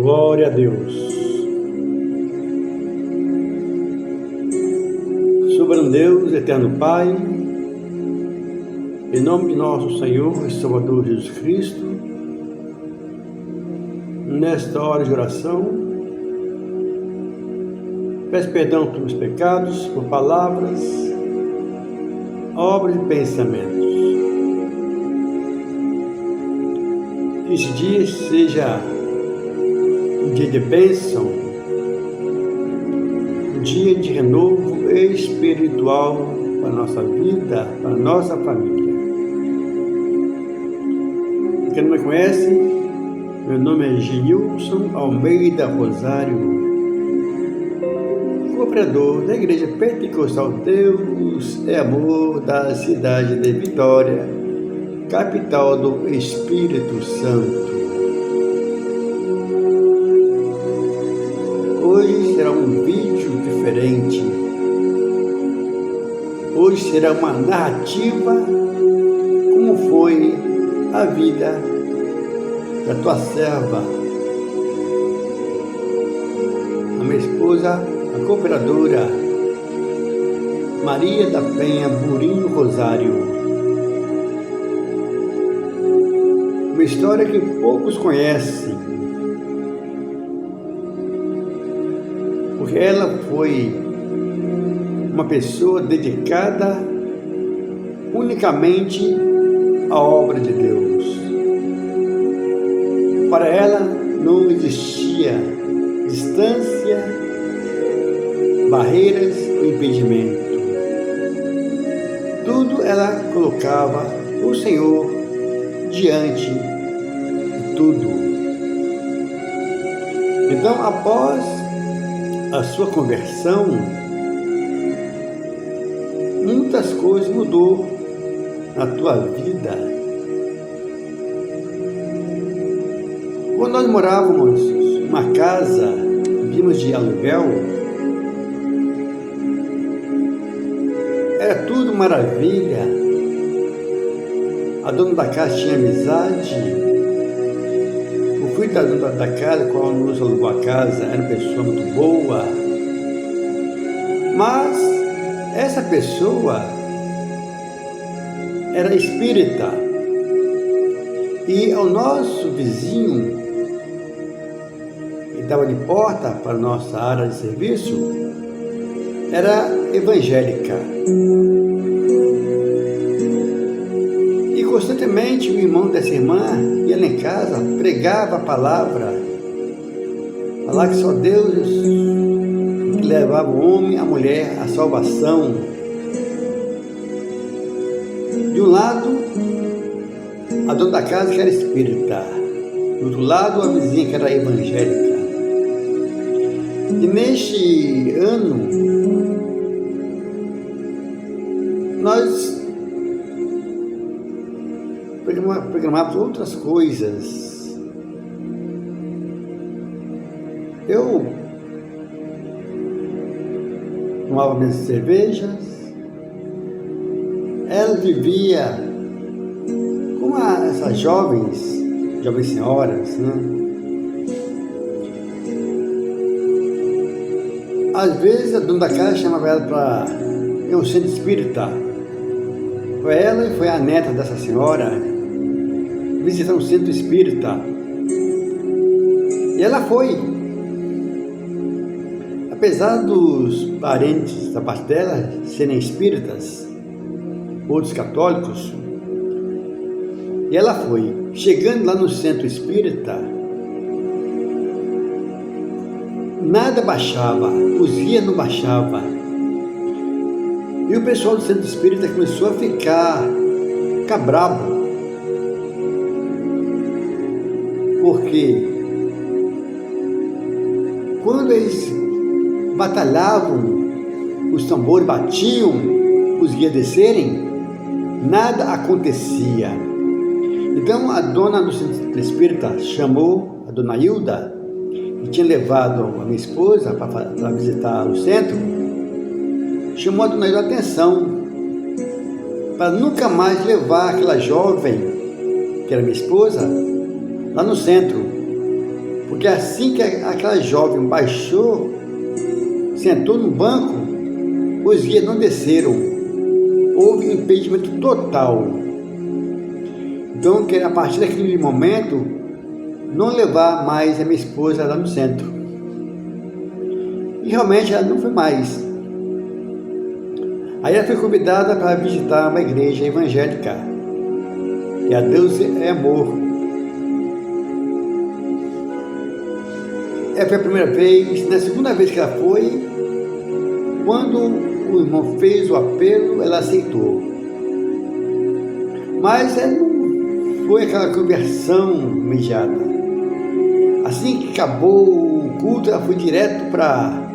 Glória a Deus. Soberano Deus, eterno Pai, em nome de nosso Senhor e Salvador Jesus Cristo, nesta hora de oração, peço perdão pelos pecados, por palavras, obras e pensamentos. Que esse dia seja um dia de bênção, um dia de renovo espiritual para a nossa vida, para a nossa família. Quem não me conhece, meu nome é Gilson Almeida Rosário, cooperador da Igreja Pentecostal Deus é Amor da cidade de Vitória, capital do Espírito Santo. Hoje será um vídeo diferente. Hoje será uma narrativa como foi a vida da tua serva, a minha esposa, a cooperadora Maria da Penha Burinho Rosário. Uma história que poucos conhecem, porque ela foi uma pessoa dedicada unicamente à obra de Deus. Para ela não existia distância, barreiras ou impedimento. Tudo ela colocava o Senhor diante de tudo. Então, após a sua conversão, muitas coisas mudou na tua vida. Quando nós morávamos numa casa, vimos de aluguel, era tudo maravilha. A dona da casa tinha amizade. O filho da dona da casa, qual nos alugou a casa, era uma pessoa muito boa. Mas essa pessoa era espírita. E o nosso vizinho, que estava de porta para a nossa área de serviço, era evangélica. E constantemente o irmão dessa irmã ia lá em casa, pregava a palavra, falar que só Deus que levava o homem, a mulher, à salvação. De um lado, a dona da casa que era espírita, do outro lado, a vizinha que era evangélica. E neste ano, nós programávamos outras coisas. Eu tomava minhas cervejas, ela vivia com essas jovens senhoras, né? Às vezes a dona da casa chamava ela para ir ao centro espírita. Foi ela e foi a neta dessa senhora visitar um centro espírita. E ela foi. Apesar dos parentes da parte dela serem espíritas, outros católicos, e ela foi. Chegando lá no centro espírita, nada baixava, os guias não baixavam. E o pessoal do centro espírita começou a ficar bravo. Porque quando eles batalhavam, os tambores batiam, os guias descerem, nada acontecia. Então a dona do centro espírita chamou a dona Hilda, que tinha levado a minha esposa para visitar o centro, chamou a dona Hilda a atenção para nunca mais levar aquela jovem, que era minha esposa, lá no centro. Porque assim que aquela jovem baixou, sentou no banco, os guias não desceram. Houve impedimento total. Então, que a partir daquele momento, não levar mais a minha esposa lá no centro. E realmente ela não foi mais. Aí ela foi convidada para visitar uma igreja evangélica. E a Deus é amor. Essa foi a primeira vez. Na segunda vez que ela foi, quando o irmão fez o apelo, ela aceitou. Mas ela não foi aquela conversão imediata. Assim que acabou o culto, ela foi direto para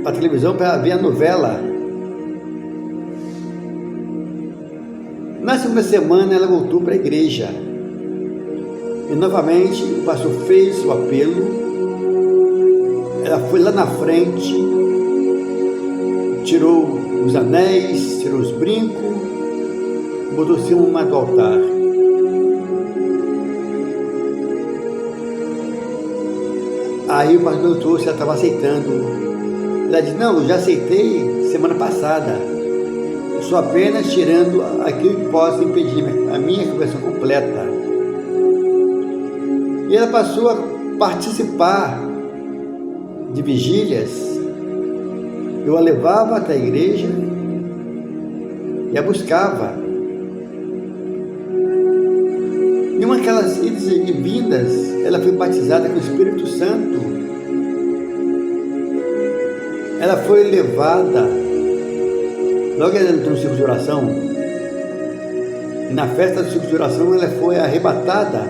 a televisão para ver a novela. Na segunda semana ela voltou para a igreja. E novamente o pastor fez o apelo. Ela foi lá na frente, tirou os anéis, tirou os brincos, botou-se uma do altar. Aí o pastor perguntou se ela estava aceitando. Ela disse: não, eu já aceitei semana passada. Só apenas tirando aquilo que possa impedir a minha conversão completa. E ela passou a participar de vigílias. Eu a levava até a igreja e a buscava. Em uma daquelas idas e vindas, ela foi batizada com o Espírito Santo. Ela foi levada. Logo ela entrou no ciclo de oração, e na festa do ciclo de oração ela foi arrebatada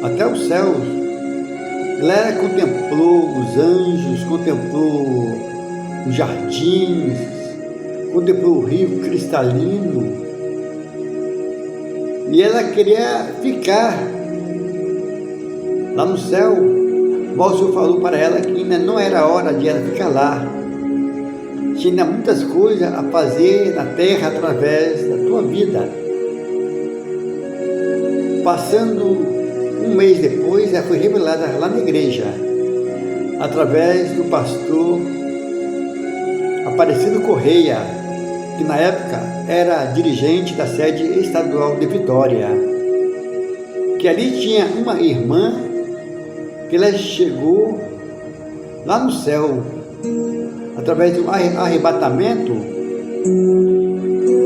até os céus. Ela contemplou os anjos, contemplou os jardins, contemplou o rio cristalino, e ela queria ficar lá no céu. O Senhor falou para ela que ainda não era hora de ela ficar lá. Tinha ainda muitas coisas a fazer na terra através da tua vida. Passando um mês depois, ela foi revelada lá na igreja, através do pastor Aparecido Correia, que na época era dirigente da sede estadual de Vitória. Que ali tinha uma irmã que ela chegou lá no céu, através de um arrebatamento,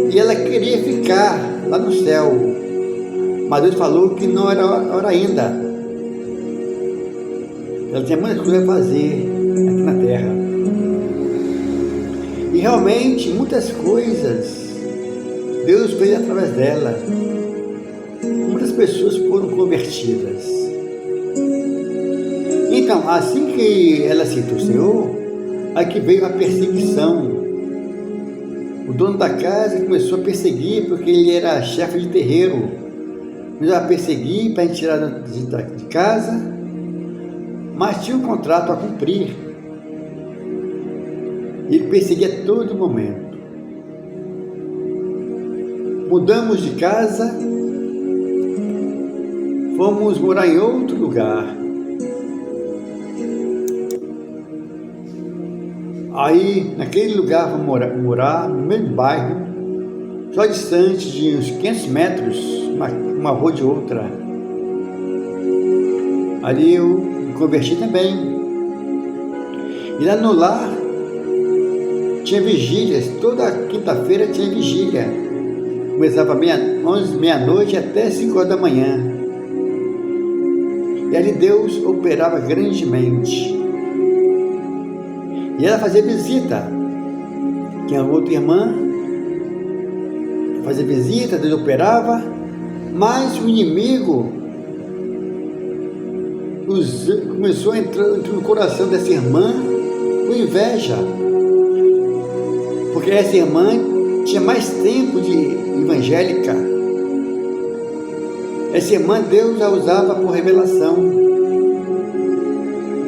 e ela queria ficar lá no céu, mas Deus falou que não era hora ainda. Ela tinha muitas coisas a fazer aqui na terra, e realmente muitas coisas Deus fez através dela. Muitas pessoas foram convertidas. Então, assim que ela aceitou o Senhor, aqui veio a perseguição. O dono da casa começou a perseguir, porque ele era chefe de terreiro. Começou a perseguir para tirar de casa, mas tinha um contrato a cumprir. Ele perseguia a todo momento. Mudamos de casa, fomos morar em outro lugar. Aí, naquele lugar, vamos morar no mesmo bairro, só distante de uns 500 metros, uma rua de outra. Ali eu me converti também. E lá no lar, tinha vigílias, toda quinta-feira tinha vigília. Começava meia-noite até 5 horas da manhã. E ali Deus operava grandemente. E ela fazia visita. Tinha outra irmã, fazia visita, Deus operava, mas o inimigo começou a entrar no coração dessa irmã com inveja. Porque essa irmã tinha mais tempo de evangélica. Essa irmã Deus a usava por revelação.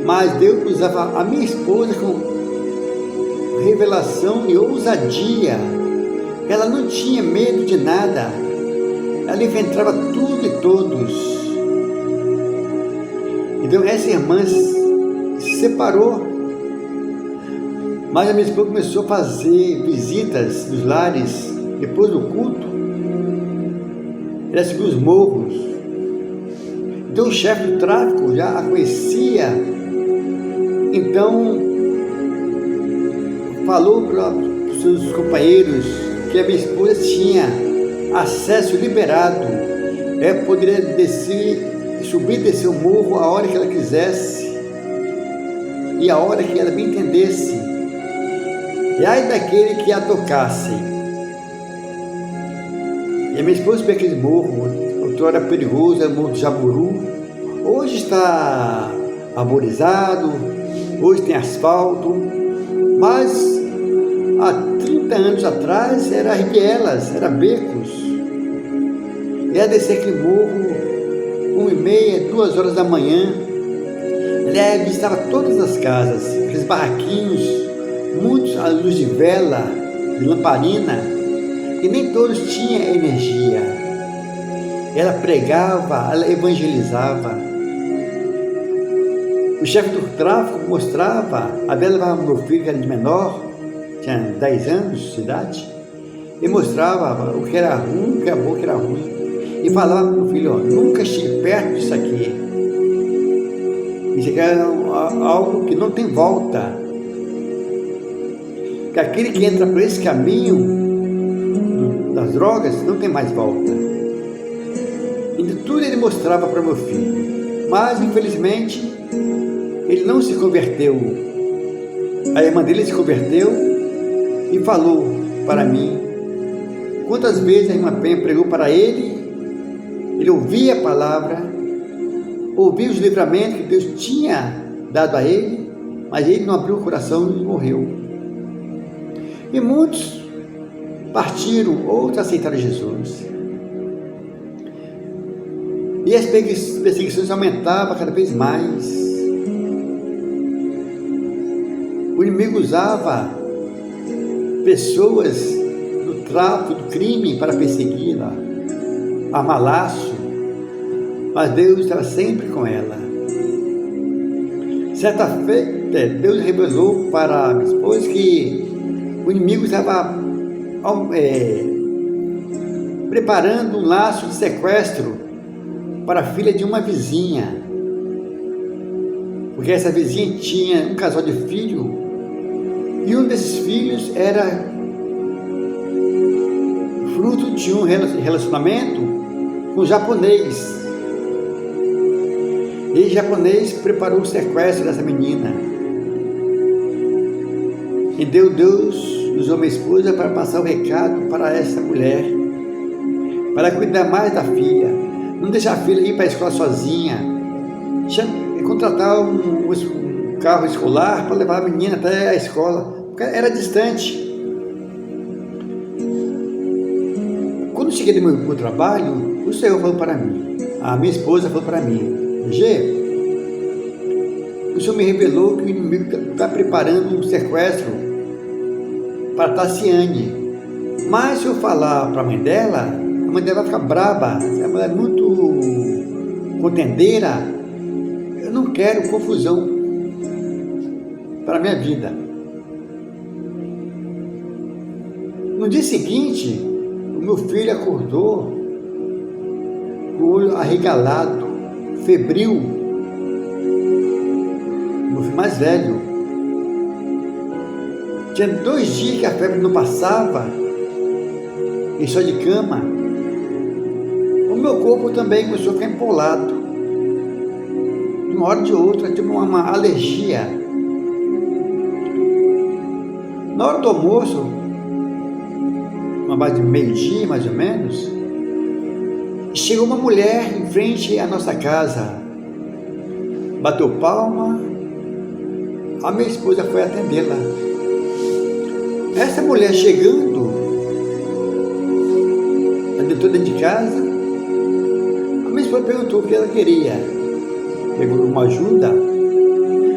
Mas Deus usava a minha esposa com revelação e ousadia. Ela não tinha medo de nada. Ela enfrentava tudo e todos. Então essa irmã se separou, mas a minha esposa começou a fazer visitas nos lares depois do culto. Ela subiu os morros. Então o chefe do tráfico já a conhecia. Então falou para os seus companheiros que a minha esposa tinha acesso liberado. Ela poderia descer, subir e descer o morro a hora que ela quisesse e a hora que ela bem entendesse. E ai daquele que a tocasse. E a minha esposa subiu aquele morro, outrora perigoso, era o morro do Jaburu. Hoje está arborizado, hoje tem asfalto, mas há 30 anos atrás era ribielas, era becos. E ela descer aquele morro, 1h30, 2 horas da manhã. Ela visitava todas as casas, aqueles barraquinhos, muitos à luz de vela, de lamparina, e nem todos tinham energia. Ela pregava, ela evangelizava. O chefe do tráfico mostrava, a Bela levava meu filho, que era de menor, tinha 10 anos de idade, e mostrava o que era ruim, o que era bom, o que era ruim. E falava para o meu filho, ó, nunca chegue perto disso aqui. Isso aqui é algo que não tem volta. Que aquele que entra por esse caminho das drogas não tem mais volta. E de tudo ele mostrava para meu filho. Mas, infelizmente, ele não se converteu. A irmã dele se converteu e falou para mim quantas vezes a irmã Penha pregou para ele. Ele ouvia a palavra, ouvia os livramentos que Deus tinha dado a ele, mas ele não abriu o coração e morreu. E muitos partiram, outros aceitaram Jesus. E as perseguições aumentavam cada vez mais. O inimigo usava pessoas do tráfico, do crime para persegui-la, armar laço, mas Deus estava sempre com ela. Certa feita, Deus revelou para a minha esposa que o inimigo estava preparando um laço de sequestro para a filha de uma vizinha, porque essa vizinha tinha um casal de filhos, e um desses filhos era fruto de um relacionamento com um japonês. E o japonês preparou o sequestro dessa menina. E Deus usou minha esposa para passar o recado para essa mulher, para cuidar mais da filha, não deixar a filha ir para a escola sozinha, contratar um carro escolar para levar a menina até a escola, porque era distante. Quando cheguei do meu trabalho, o Senhor falou para mim, a minha esposa falou para mim, G, o Senhor me revelou que o inimigo está preparando um sequestro para Tassiane, mas se eu falar para a mãe dela vai ficar braba, ela é muito contendeira, eu não quero confusão para a minha vida. No dia seguinte, o meu filho acordou com o olho arregalado, febril, meu filho mais velho. Tinha 2 dias que a febre não passava, e só de cama. O meu corpo também começou a ficar empolado. De uma hora de outra, tive uma alergia. Na hora do almoço, uma base de meio-dia mais ou menos, chegou uma mulher em frente à nossa casa, bateu palma, a minha esposa foi atendê-la. Essa mulher chegando, entrou dentro de casa, a minha esposa perguntou o que ela queria, pegou uma ajuda,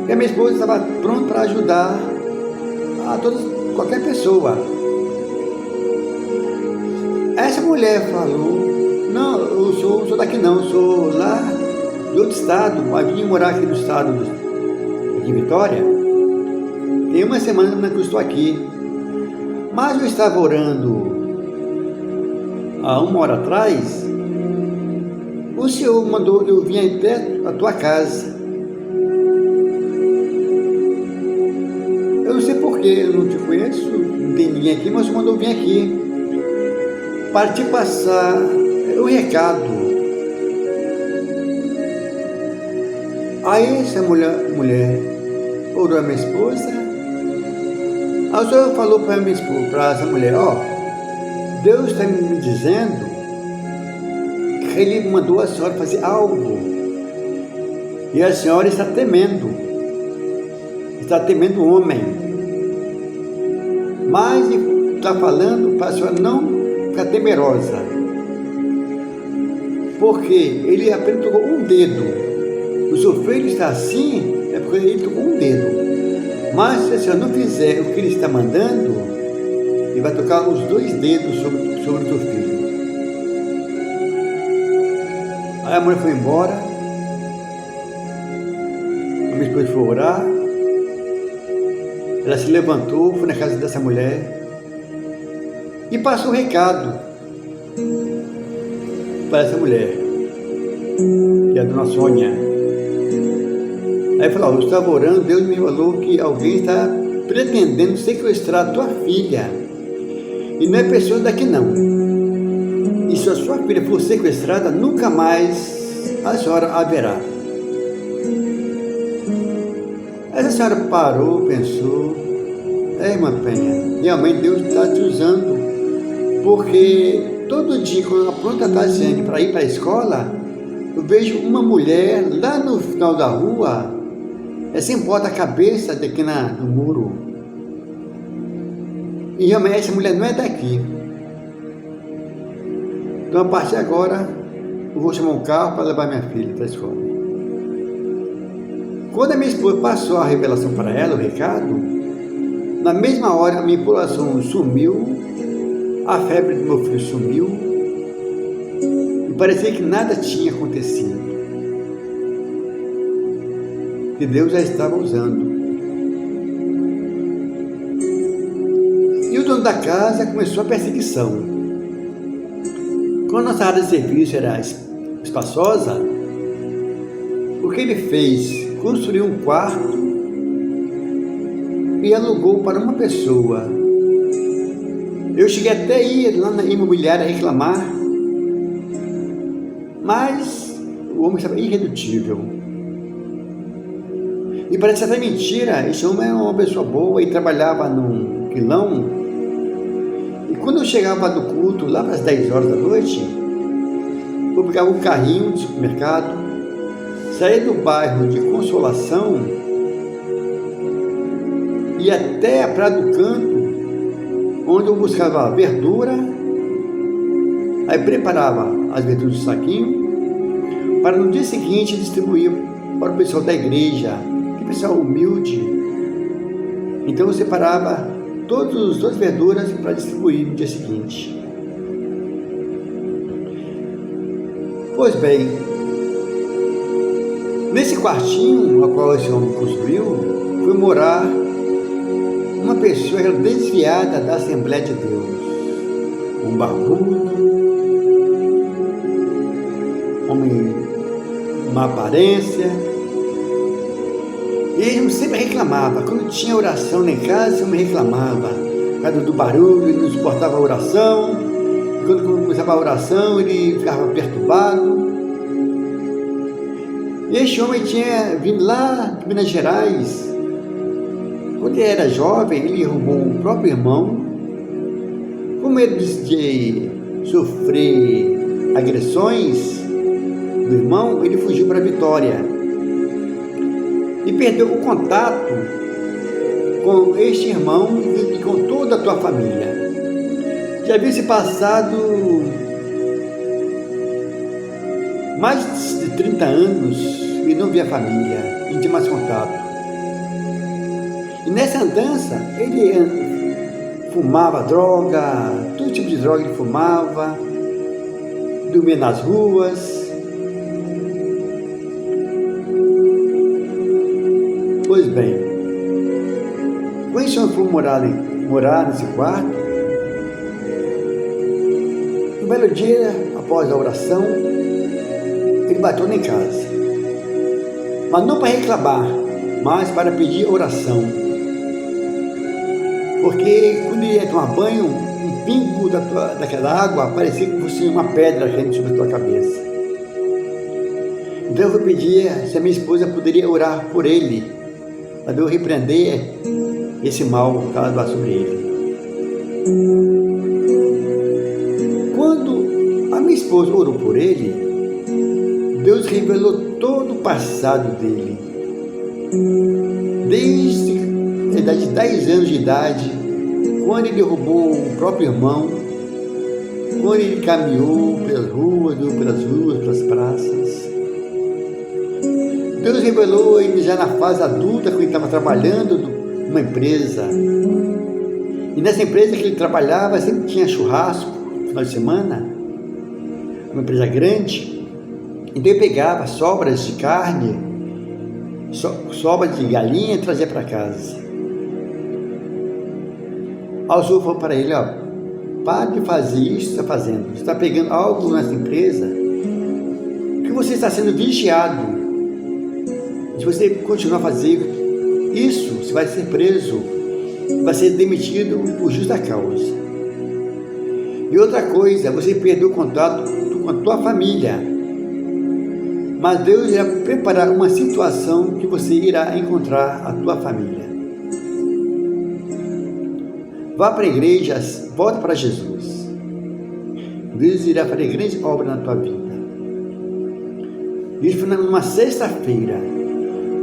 e a minha esposa estava pronta para ajudar a qualquer pessoa. Essa mulher falou, não, eu sou daqui não, eu sou lá de outro estado, a vir morar aqui no estado, aqui em Vitória. Tem uma semana que eu estou aqui. Mas eu estava orando há 1 hora atrás, o Senhor mandou eu vir até a tua casa. Eu não sei porquê, eu não te conheço, não tem ninguém aqui, mas o Senhor mandou eu vir aqui para te passar o recado. Aí essa mulher orou a minha esposa. Aí o Senhor falou para essa mulher, Deus está me dizendo que Ele mandou a senhora fazer algo. E a senhora está temendo o homem. Mas está falando para a senhora não ficar temerosa. Porque ele apenas tocou um dedo. O seu filho está assim, é porque ele tocou um dedo. Mas se a senhora não fizer o que ele está mandando, ele vai tocar os 2 dedos sobre o teu filho. Aí a mulher foi embora, a minha esposa foi orar, ela se levantou, foi na casa dessa mulher e passou um recado para essa mulher, que é a dona Sônia. Aí falou, eu estava orando, Deus me falou que alguém está pretendendo sequestrar a tua filha. E não é pessoa daqui não. E se a sua filha for sequestrada, nunca mais a senhora haverá. Essa senhora parou, pensou, irmã Penha, realmente Deus está te usando, porque todo dia quando apronta a Tassiane para ir para a escola, eu vejo uma mulher lá no final da rua, sempre bota a cabeça daqui no muro. E realmente essa mulher não é daqui. Então a partir de agora, eu vou chamar um carro para levar minha filha para a escola. Quando a minha esposa passou a revelação para ela, o recado, na mesma hora a minha população sumiu, a febre do meu filho sumiu, e parecia que nada tinha acontecido. Que Deus já estava usando. E o dono da casa começou a perseguição. Quando a nossa área de serviço era espaçosa, o que ele fez? Construiu um quarto e alugou para uma pessoa. Eu cheguei até a ir lá na imobiliária reclamar, mas o homem estava irredutível. E parece até mentira, esse homem é uma pessoa boa e trabalhava num quilão. E quando eu chegava do culto, lá para as 10 horas da noite, eu pegava um carrinho de supermercado, saía do bairro de Consolação e até a Praia do Canto, onde eu buscava verdura, aí preparava as verduras do saquinho, para no dia seguinte distribuir para o pessoal da igreja, pessoal humilde. Então eu separava todas as verduras para distribuir no dia seguinte. Pois bem, nesse quartinho a qual esse homem construiu, foi morar uma pessoa desviada da Assembleia de Deus, um barbudo, homem, uma aparência. E ele sempre reclamava, quando tinha oração lá em casa, ele reclamava, por causa do barulho, ele não suportava a oração, e quando começava a oração, ele ficava perturbado. E este homem tinha vindo lá de Minas Gerais. Quando ele era jovem, ele roubou o próprio irmão, com medo de sofrer agressões do irmão, ele fugiu para Vitória. E perdeu o contato com este irmão e com toda a tua família. Já havia se passado mais de 30 anos e não via família, e não tinha mais contato. E nessa andança, ele fumava droga, todo tipo de droga ele fumava, dormia nas ruas. bem, quando o senhor for morar nesse quarto, no belo dia, após a oração, ele bateu em casa, mas não para reclamar, mas para pedir oração, porque quando ele ia tomar banho, um pingo daquela água parecia que fosse uma pedra caindo sobre a tua cabeça. Então eu vou pedir se a minha esposa poderia orar por ele, para eu repreender esse mal que ela dá sobre ele. Quando a minha esposa orou por ele, Deus revelou todo o passado dele. Desde a idade de 10 anos de idade, quando ele derrubou o próprio irmão, quando ele caminhou pelas ruas, pelas praças. Deus revelou ele já na fase adulta, quando ele estava trabalhando numa empresa. E nessa empresa que ele trabalhava, sempre tinha churrasco no final de semana, uma empresa grande. Então ele pegava sobras de carne, sobras de galinha e trazia para casa. Aí o Senhor falou para ele, pare de fazer isso que você está fazendo. Você está pegando algo nessa empresa que você está sendo vigiado. Se você continuar a fazer isso, você vai ser preso, vai ser demitido por justa causa. E outra coisa, você perdeu o contato com a tua família, mas Deus irá preparar uma situação que você irá encontrar a tua família. Vá para a igreja, volta para Jesus. Deus irá fazer grande obra na tua vida. Isso foi numa sexta-feira.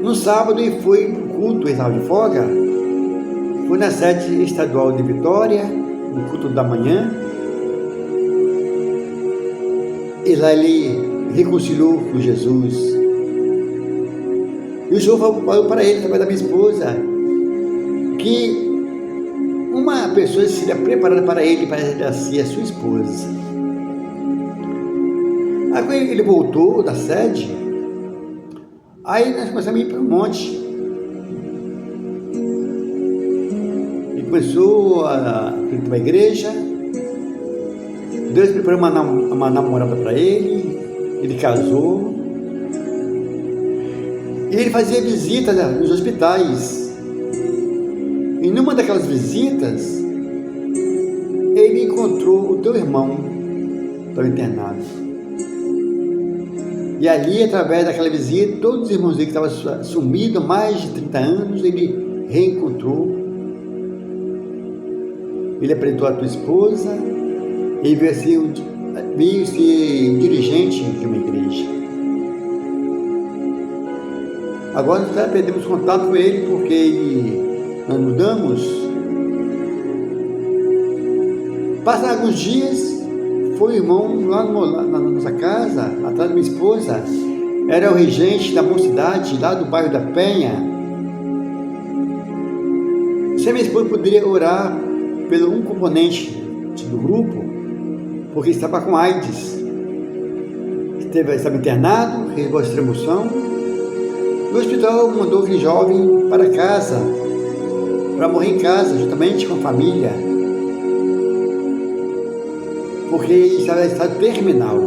No sábado ele foi para o culto, ele estava de folga, foi na sede estadual de Vitória, no culto da manhã, e lá ele reconciliou com Jesus. E o Senhor falou para ele, através da minha esposa, que uma pessoa seria preparada para ele, para ele ser a sua esposa. Aí quando ele voltou da sede, aí nós começamos a ir para um monte. Ele começou a ir para a igreja. Deus preparou uma namorada para ele. Ele casou. E ele fazia visitas nos hospitais. E numa daquelas visitas, ele encontrou o teu irmão, estava internado. E ali, através daquela visita, todos os irmãos dele que estavam sumidos há mais de 30 anos, ele reencontrou. Ele apresentou a tua esposa, ele veio ser um dirigente de uma igreja. Agora nós perdemos contato com ele porque nós mudamos. Passam alguns dias, foi o irmão lá na nossa casa, atrás da minha esposa, era o regente da mocidade, lá do bairro da Penha. Se a minha esposa poderia orar pelo um componente do grupo, porque estava com AIDS, estava internado, recebeu a extremoção. No hospital mandou aquele jovem para casa, para morrer em casa, juntamente com a família, porque ele estava em estado terminal.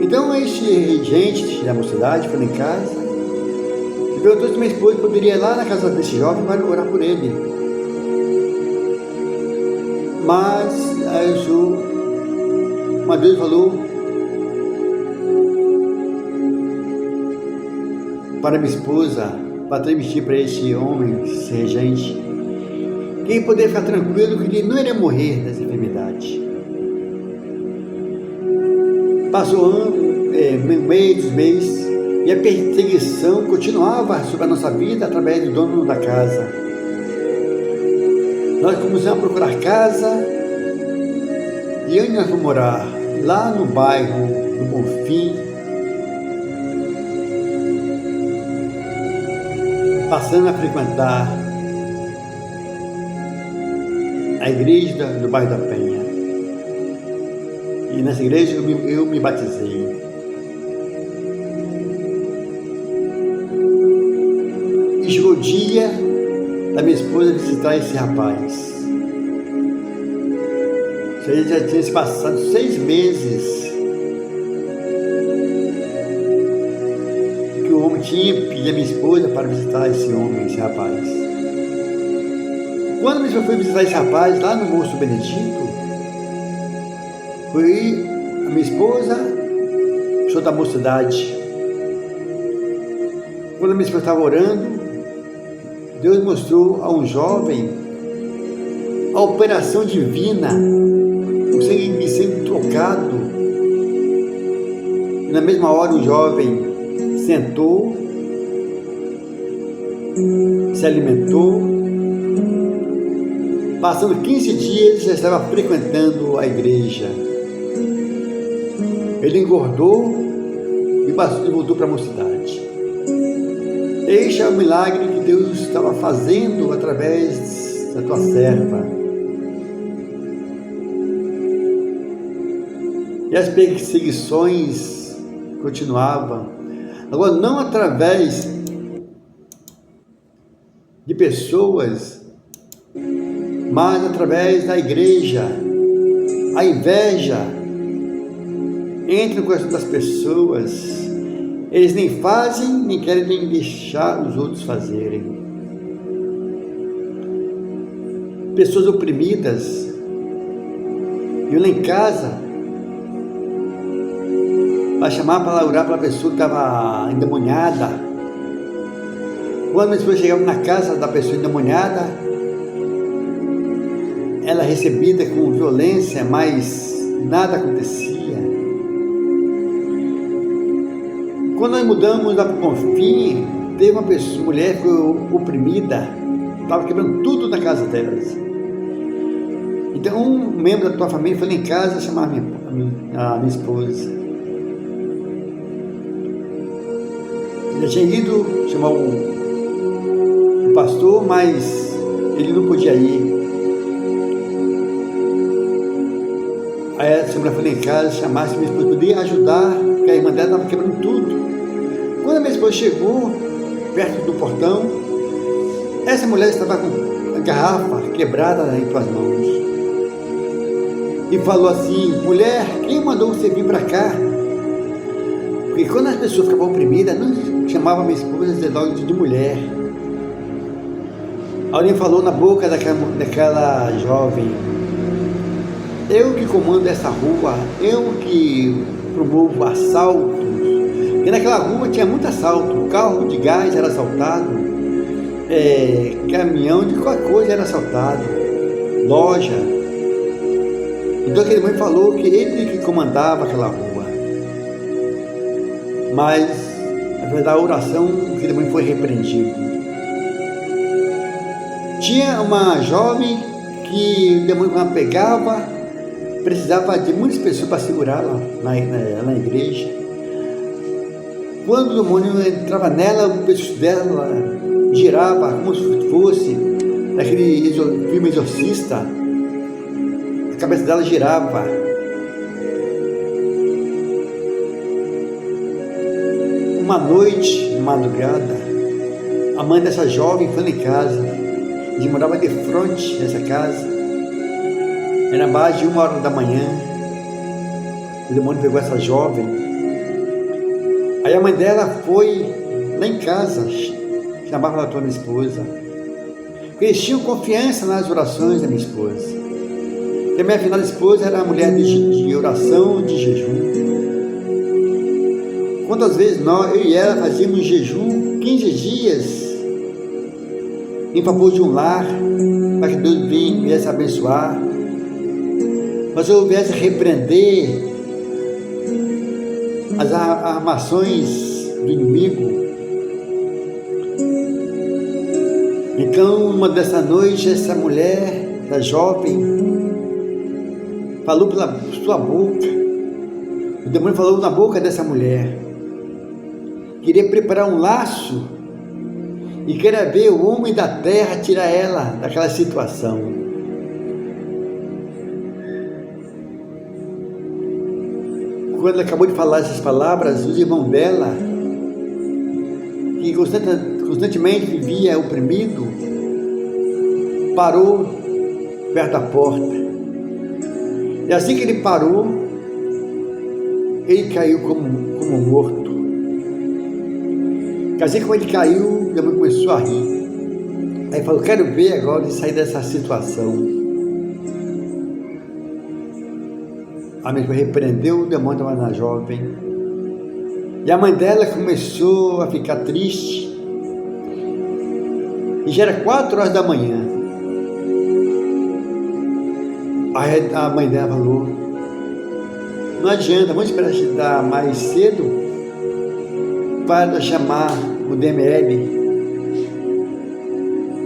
Então esse regente da mocidade foi em casa e perguntou se minha esposa poderia ir lá na casa desse jovem para orar por ele. Mas aí uma Deus falou para minha esposa, para transmitir para esse homem, esse regente, que ele poderia ficar tranquilo que ele não iria morrer dessa enfermidade. Passou meses, meses, e a perseguição continuava sobre a nossa vida através do dono da casa. Nós começamos a procurar casa, e onde nós fomos morar? Lá no bairro do Bonfim, passando a frequentar a igreja do bairro da Penha. E nessa igreja eu me batizei. e chegou o dia da minha esposa visitar esse rapaz. Isso aí já tinha se passado 6 meses que o homem tinha pedido a minha esposa para visitar esse homem, esse rapaz. Quando a minha esposa foi visitar esse rapaz lá no Moço Benedito, foi a minha esposa, pessoa da mocidade. Quando a minha esposa estava orando, Deus mostrou a um jovem a operação divina, o sangue sendo trocado. E na mesma hora o jovem sentou, se alimentou. Passando 15 dias, já estava frequentando a igreja. Ele engordou e voltou para a mocidade. Este é o milagre que Deus estava fazendo através da tua serva. E as perseguições continuavam. Agora, não através de pessoas, mas através da igreja. A inveja entra no coração das pessoas. Eles nem fazem, nem querem nem deixar os outros fazerem. Pessoas oprimidas. Eu lá em casa, para chamar para orar para a pessoa que estava endemoniada. Quando a pessoa chegava na casa da pessoa endemoniada, ela é recebida com violência, mas nada acontecia. Quando nós mudamos lá para o Confim, teve uma mulher que foi oprimida, estava quebrando tudo na casa delas. Então um membro da tua família foi lá em casa chamar a minha esposa. Ele tinha ido chamar o pastor, mas ele não podia ir. Aí a senhora foi lá em casa, chamasse minha esposa, podia ajudar, porque a irmã dela estava quebrando tudo. Quando a minha esposa chegou perto do portão, essa mulher estava com a garrafa quebrada em tuas mãos. E falou assim: mulher, quem mandou você vir para cá? Porque quando as pessoas ficavam oprimidas, não chamavam a minha esposa logo de mulher. Alguém falou na boca daquela jovem: eu que comando essa rua, eu que promovo assaltos. Porque naquela rua tinha muito assalto, carro de gás era assaltado, caminhão de qualquer coisa era assaltado, loja. Então aquele mãe falou que ele que comandava aquela rua. Mas, através da oração, aquele mãe foi repreendido. Tinha uma jovem que o demônio, quando pegava, precisava de muitas pessoas para segurá-la na igreja. Quando o demônio entrava nela, o pescoço dela girava como se fosse naquele filme Exorcista. A cabeça dela girava. Uma noite, madrugada, a mãe dessa jovem foi em casa. Ele morava de frente nessa casa. Era mais de 1h da manhã. O demônio pegou essa jovem. Aí a mãe dela foi lá em casa, chamava a minha esposa. Porque eles tinham confiança nas orações da minha esposa. Porque a minha afinal esposa era uma mulher de oração, de jejum. Quantas vezes eu e ela fazíamos jejum 15 dias em favor de um lar, para que Deus viesse abençoar. Mas eu viesse repreender as armações do inimigo. Então, uma dessa noite, essa mulher, essa jovem, falou pela sua boca. O demônio falou na boca dessa mulher. Queria preparar um laço e queria ver o homem da terra tirar ela daquela situação. Quando ela acabou de falar essas palavras, os irmãos dela, que constantemente vivia oprimido, parou perto da porta. E assim que ele parou, ele caiu como morto. Assim como ele caiu, minha mãe começou a rir. Aí falou, quero ver agora de sair dessa situação. A minha mãe repreendeu o demônio da na jovem. E a mãe dela começou a ficar triste. E já era 4 horas da manhã. Aí a mãe dela falou, não adianta, vamos esperar chegar mais cedo para chamar o DML,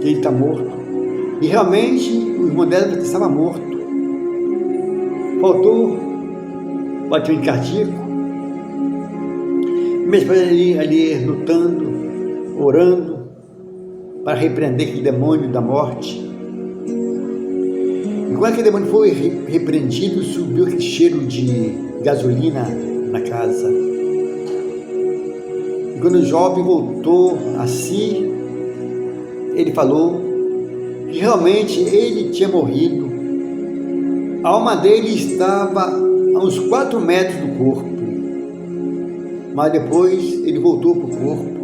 que ele está morto. E realmente o irmão dela estava morto. Faltou batimento cardíaco. Minha esposa ali lutando, orando, para repreender aquele demônio da morte. E quando aquele demônio foi repreendido, subiu aquele cheiro de gasolina na casa. E quando o jovem voltou a si, ele falou que realmente ele tinha morrido. A alma dele estava a uns 4 metros do corpo. Mas depois ele voltou para o corpo.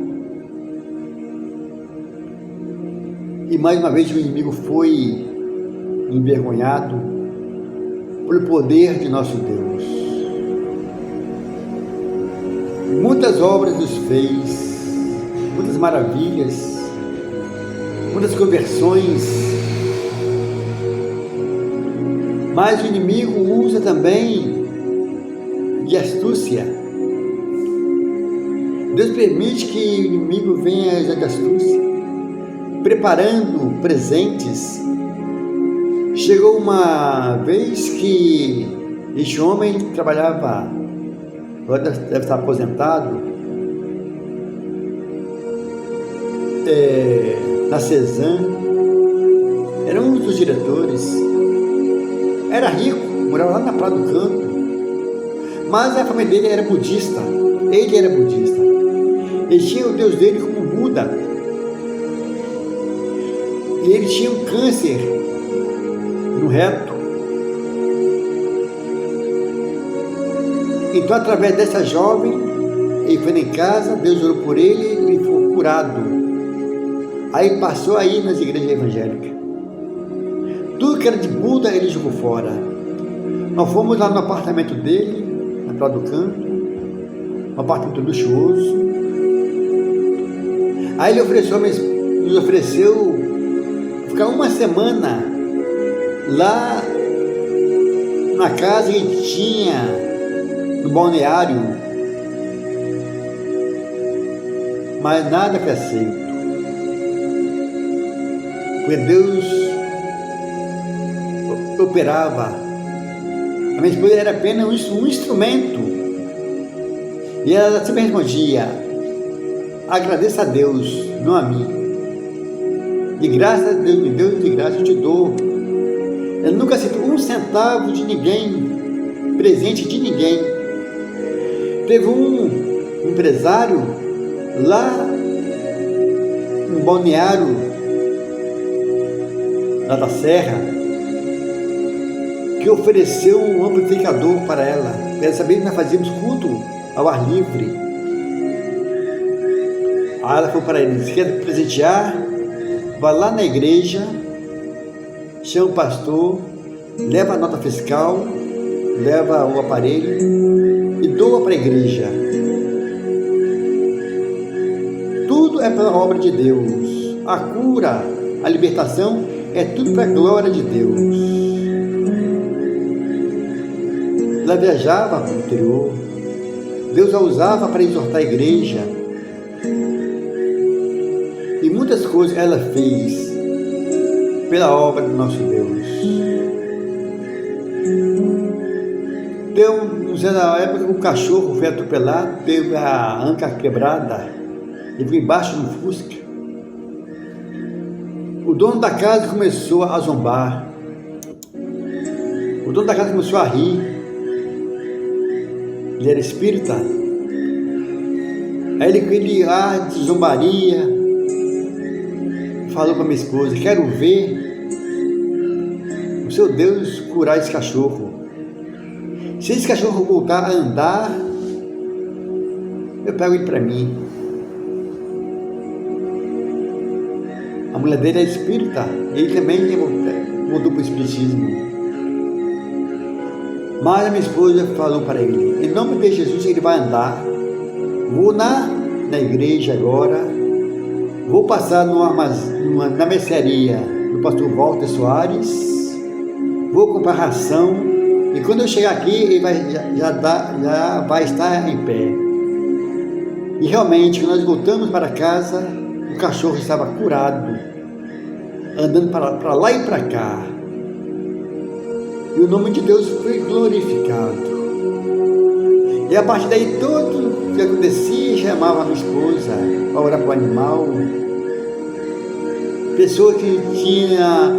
E mais uma vez o inimigo foi envergonhado pelo poder de nosso Deus. Muitas obras nos fez, muitas maravilhas, muitas conversões, mas o inimigo usa também de astúcia. Deus permite que o inimigo venha de astúcia, preparando presentes. Chegou uma vez que este homem trabalhava, agora deve estar aposentado, na Cezan, era um dos diretores, era rico, morava lá na Praia do Canto, mas a família dele era budista, ele era budista, ele tinha o Deus dele como Buda, e ele tinha um câncer no reto. Então, através dessa jovem, ele foi em casa, Deus orou por ele e ele foi curado. Aí passou aí nas igrejas evangélicas. Tudo que era de Buda, ele jogou fora. Nós fomos lá no apartamento dele, na Praia do Canto, um apartamento luxuoso. Aí ele nos ofereceu ficar uma semana lá na casa que tinha no balneário, mas nada foi aceito, porque Deus operava. A minha esposa era apenas um instrumento, e ela sempre respondia, agradeça a Deus, não a mim. De graça Deus me deu, de graça eu te dou. Eu nunca aceitou 1 centavo de ninguém, presente de ninguém. Teve um empresário lá no balneário lá da Serra que ofereceu um amplificador para ela. Ela sabia que nós fazíamos culto ao ar livre. Aí ela falou para ele, se quer presentear, vai lá na igreja, chama o pastor, leva a nota fiscal, leva o aparelho e doa para a igreja. Tudo é pela obra de Deus. A cura, a libertação é tudo para a glória de Deus. Ela viajava para o interior. Deus a usava para exortar a igreja. E muitas coisas ela fez pela obra do nosso Deus. Deu, na época, um cachorro foi atropelado, teve a anca quebrada, ele ficou embaixo do Fusca. O dono da casa começou a zombar. O dono da casa começou a rir. Ele era espírita. Aí ele de zombaria, falou para minha esposa: quero ver o seu Deus curar esse cachorro. Se esse cachorro voltar a andar, eu pego ele para mim. A mulher dele é espírita, ele também voltou para o espiritismo. Mas a minha esposa falou para ele: em nome de Jesus ele vai andar. Vou na igreja agora, vou passar na mercearia do pastor Walter Soares, vou comprar ração, e quando eu chegar aqui ele já vai estar em pé. E realmente, quando nós voltamos para casa, o cachorro estava curado, andando para lá e para cá, e o nome de Deus foi glorificado. E a partir daí, tudo que acontecia, chamava a minha esposa para orar para o animal. Pessoa que tinha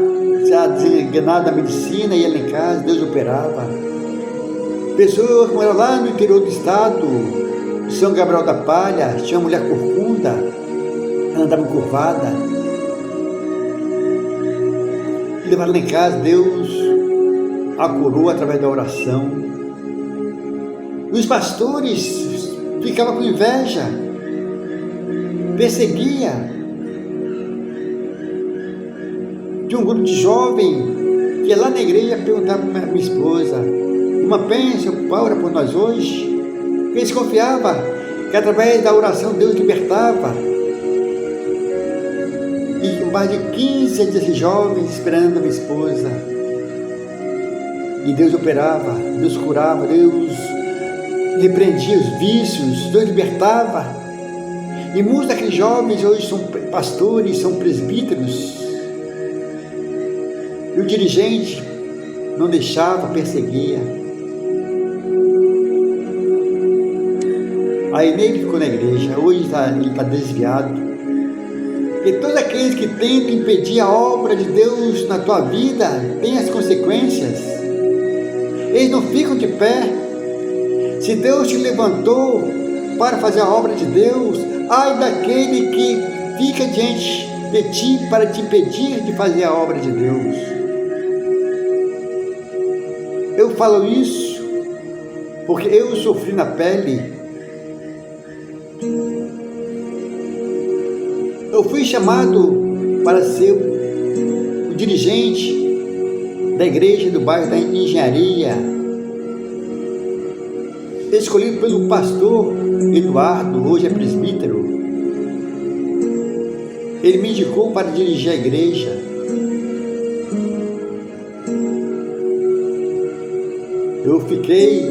já desenganado da medicina, ia lá em casa, Deus operava. Pessoa que morava lá no interior do estado, São Gabriel da Palha, tinha uma mulher corcunda, ela andava curvada. Levaram lá em casa, Deus a curou através da oração. Os pastores ficavam com inveja, perseguia. Tinha um grupo de jovens que ia lá na igreja perguntar para minha esposa: uma bênção, ora por nós hoje. Eles confiavam que através da oração Deus libertava. E mais de 15 desses jovens esperando a minha esposa. E Deus operava, Deus curava, Deus repreendia os vícios, Deus libertava. E muitos daqueles jovens hoje são pastores, são presbíteros. E o dirigente não deixava, perseguia. Aí ele ficou na igreja, hoje ele está desviado. E todos aqueles que tentam impedir a obra de Deus na tua vida têm as consequências. Eles não ficam de pé. Se Deus te levantou para fazer a obra de Deus, ai daquele que fica diante de ti para te impedir de fazer a obra de Deus. Eu falo isso porque eu sofri na pele. Eu fui chamado para ser o dirigente da igreja do bairro da Engenharia, escolhido pelo pastor Eduardo, hoje é presbítero. Ele me indicou para dirigir a igreja. Eu fiquei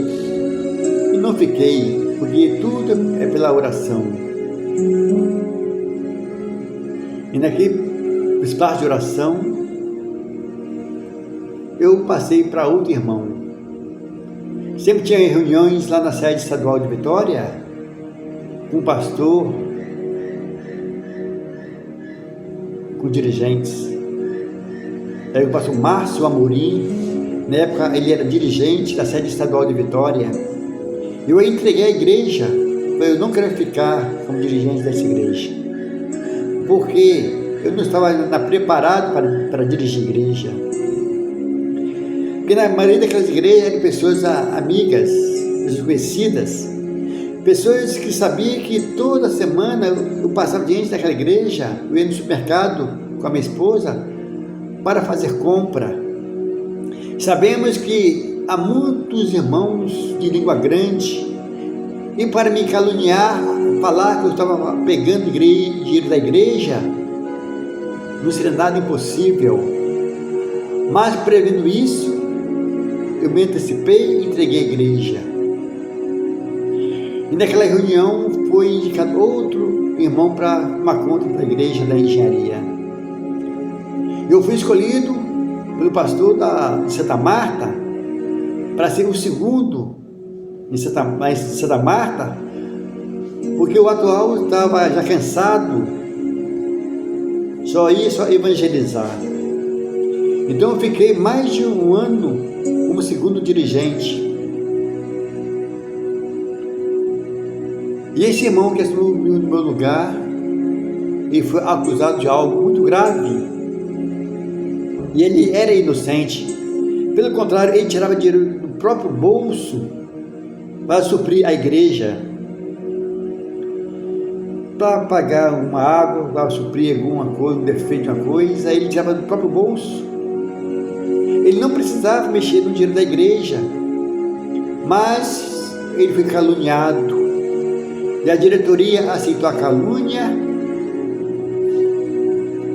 e não fiquei, porque tudo é pela oração. E naquele espaço de oração, eu passei para outro irmão. Sempre tinha reuniões lá na sede estadual de Vitória, com o pastor, com dirigentes. Aí o pastor Márcio Amorim, na época ele era dirigente da sede estadual de Vitória. Eu entreguei a igreja, eu não quero ficar como dirigente dessa igreja, porque eu não estava preparado para dirigir a igreja. Porque na maioria daquelas igrejas eram pessoas amigas, desconhecidas, pessoas que sabiam que toda semana eu passava diante daquela igreja, eu ia no supermercado com a minha esposa para fazer compra. Sabemos que há muitos irmãos de língua grande, e para me caluniar, falar que eu estava pegando dinheiro da igreja, não seria nada impossível. Mas prevendo isso, eu me antecipei e entreguei a igreja. E naquela reunião foi indicado outro irmão para tomar conta da igreja da engenharia. Eu fui escolhido pelo pastor de Santa Marta para ser o segundo em Santa Marta, porque o atual estava já cansado, só evangelizar. Então eu fiquei mais de um ano como segundo dirigente. E esse irmão que assumiu no meu lugar, ele foi acusado de algo muito grave. E ele era inocente. Pelo contrário, ele tirava dinheiro do próprio bolso para suprir a igreja, para pagar uma água, para suprir alguma coisa, um defeito de uma coisa. Aí ele tirava do próprio bolso. Ele não precisava mexer no dinheiro da igreja, mas ele foi caluniado. E a diretoria aceitou a calúnia.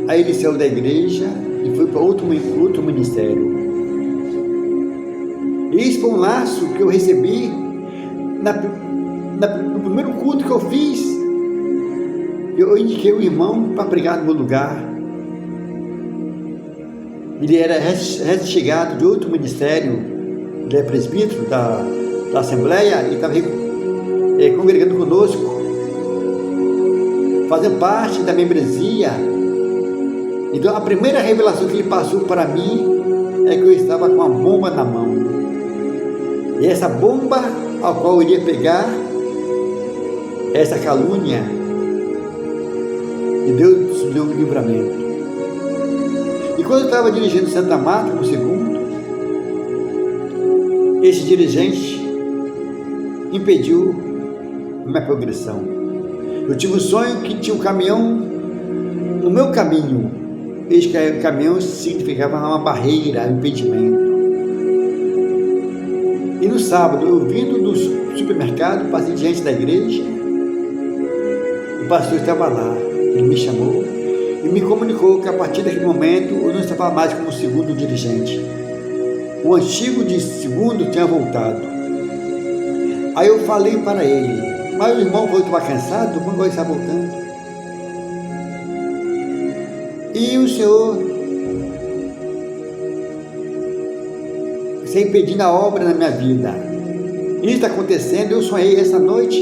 Aí ele saiu da igreja e foi para outro ministério. Isso foi um laço que eu recebi no primeiro culto que eu fiz. Eu indiquei o irmão para pregar no meu lugar. Ele era recém-chegado de outro ministério, ele é presbítero da Assembleia e estava congregando conosco, fazendo parte da membresia. Então a primeira revelação que ele passou para mim é que eu estava com uma bomba na mão. E essa bomba ao qual eu iria pegar essa calúnia, e Deus deu um livramento. E quando eu estava dirigindo Santa Marta, no segundo, esse dirigente impediu a minha progressão. Eu tive um sonho que tinha um caminhão no meu caminho. Esse caminhão significava uma barreira, um impedimento. E no sábado, eu vindo do supermercado, passei diante da igreja, o pastor estava lá. Ele me chamou e me comunicou que a partir daquele momento eu não estava mais como segundo dirigente. O antigo de segundo tinha voltado. Aí eu falei para ele: mas o irmão voltou cansado, o irmão está voltando. E o Senhor está impedindo a obra na minha vida. Isso está acontecendo. Eu sonhei essa noite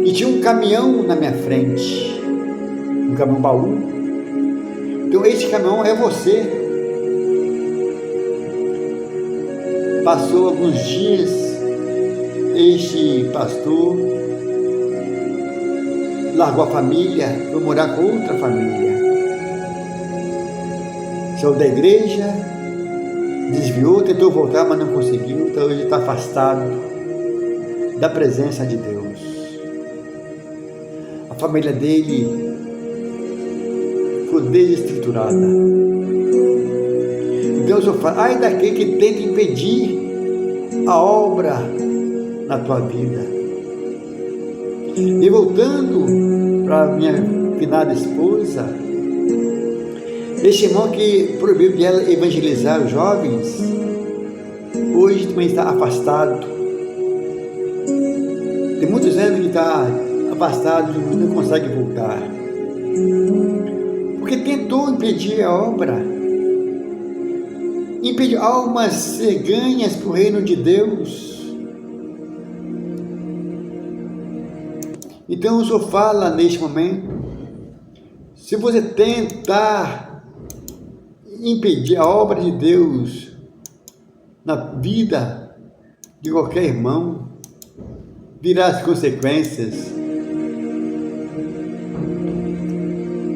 e tinha um caminhão na minha frente. Um caminhão baú. Então esse caminhão é você. Passou alguns dias, este pastor largou a família, foi morar com outra família. Saiu da igreja, desviou, tentou voltar, mas não conseguiu. Então ele está afastado da presença de Deus. A família dele foi desestruturada. Então o Senhor fala: ai daquele que tenta impedir a obra na tua vida. E voltando para a minha finada esposa, este irmão que proibiu de ela evangelizar os jovens, hoje também está afastado. Tem muitos anos que está afastado e não consegue voltar, porque tentou impedir a obra, impedir almas ser ganhas para o reino de Deus. Então o Senhor fala neste momento: se você tentar impedir a obra de Deus na vida de qualquer irmão, virá as consequências.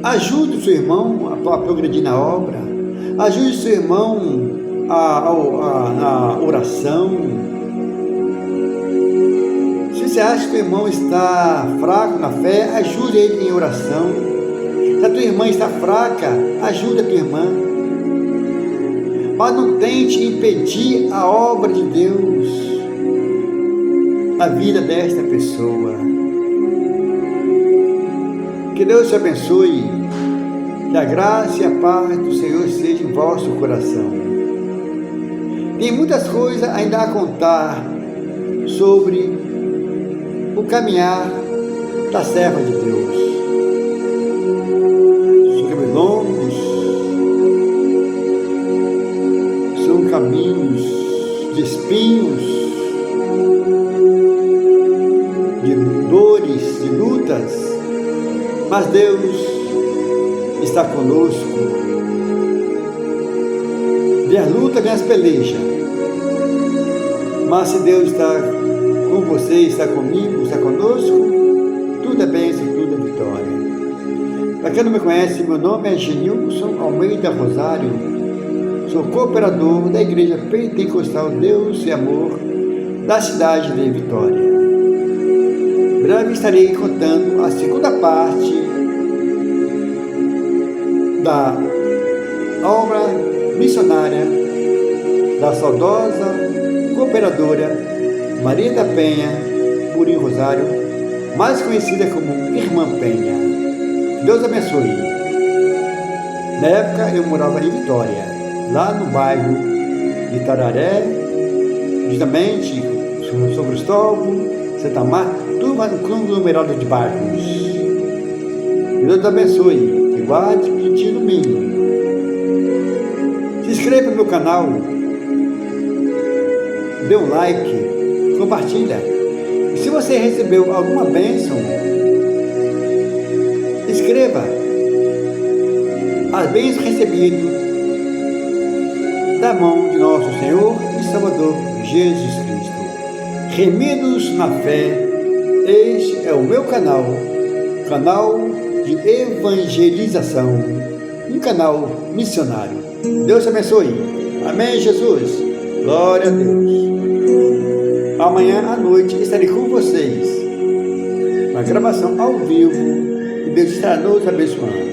Ajude o seu irmão a progredir na obra. Ajude o seu irmão na oração. Se você acha que o seu irmão está fraco na fé, ajude ele em oração. Se a tua irmã está fraca, ajude a tua irmã. Mas não tente impedir a obra de Deus na vida desta pessoa. Que Deus te abençoe, que a graça e a paz do Senhor seja em vosso coração. Tem muitas coisas ainda a contar sobre o caminhar da serva de Deus. São caminhos longos, são caminhos de espinhos, de dores, de lutas, mas Deus está conosco. Vem as lutas, vem as pelejas, mas se Deus está com você, está comigo, está conosco, tudo é bênção, tudo é vitória. Para quem não me conhece, meu nome é Genilson Almeida Rosário. Sou cooperador da Igreja Pentecostal Deus e Amor da cidade de Vitória. Breve estarei contando a segunda parte da obra missionária da saudosa cooperadora Maria da Penha Murim Rosário, mais conhecida como Irmã Penha. Deus abençoe. Na época eu morava em Vitória, lá no bairro de Tararé, justamente São Cristóvão, Santa Marta, tudo um conglomerado de bairros. Deus abençoe, que guarde e te ilumine. Se inscreva no meu canal, dê um like, compartilha. E se você recebeu alguma bênção, escreva as bênçãos recebidas da mão de nosso Senhor e Salvador Jesus Cristo. Remidos na fé, este é o meu canal de evangelização, um canal missionário. Deus te abençoe. Amém, Jesus. Glória a Deus. Amanhã à noite estarei com vocês, uma gravação ao vivo, e Deus estará nos abençoando.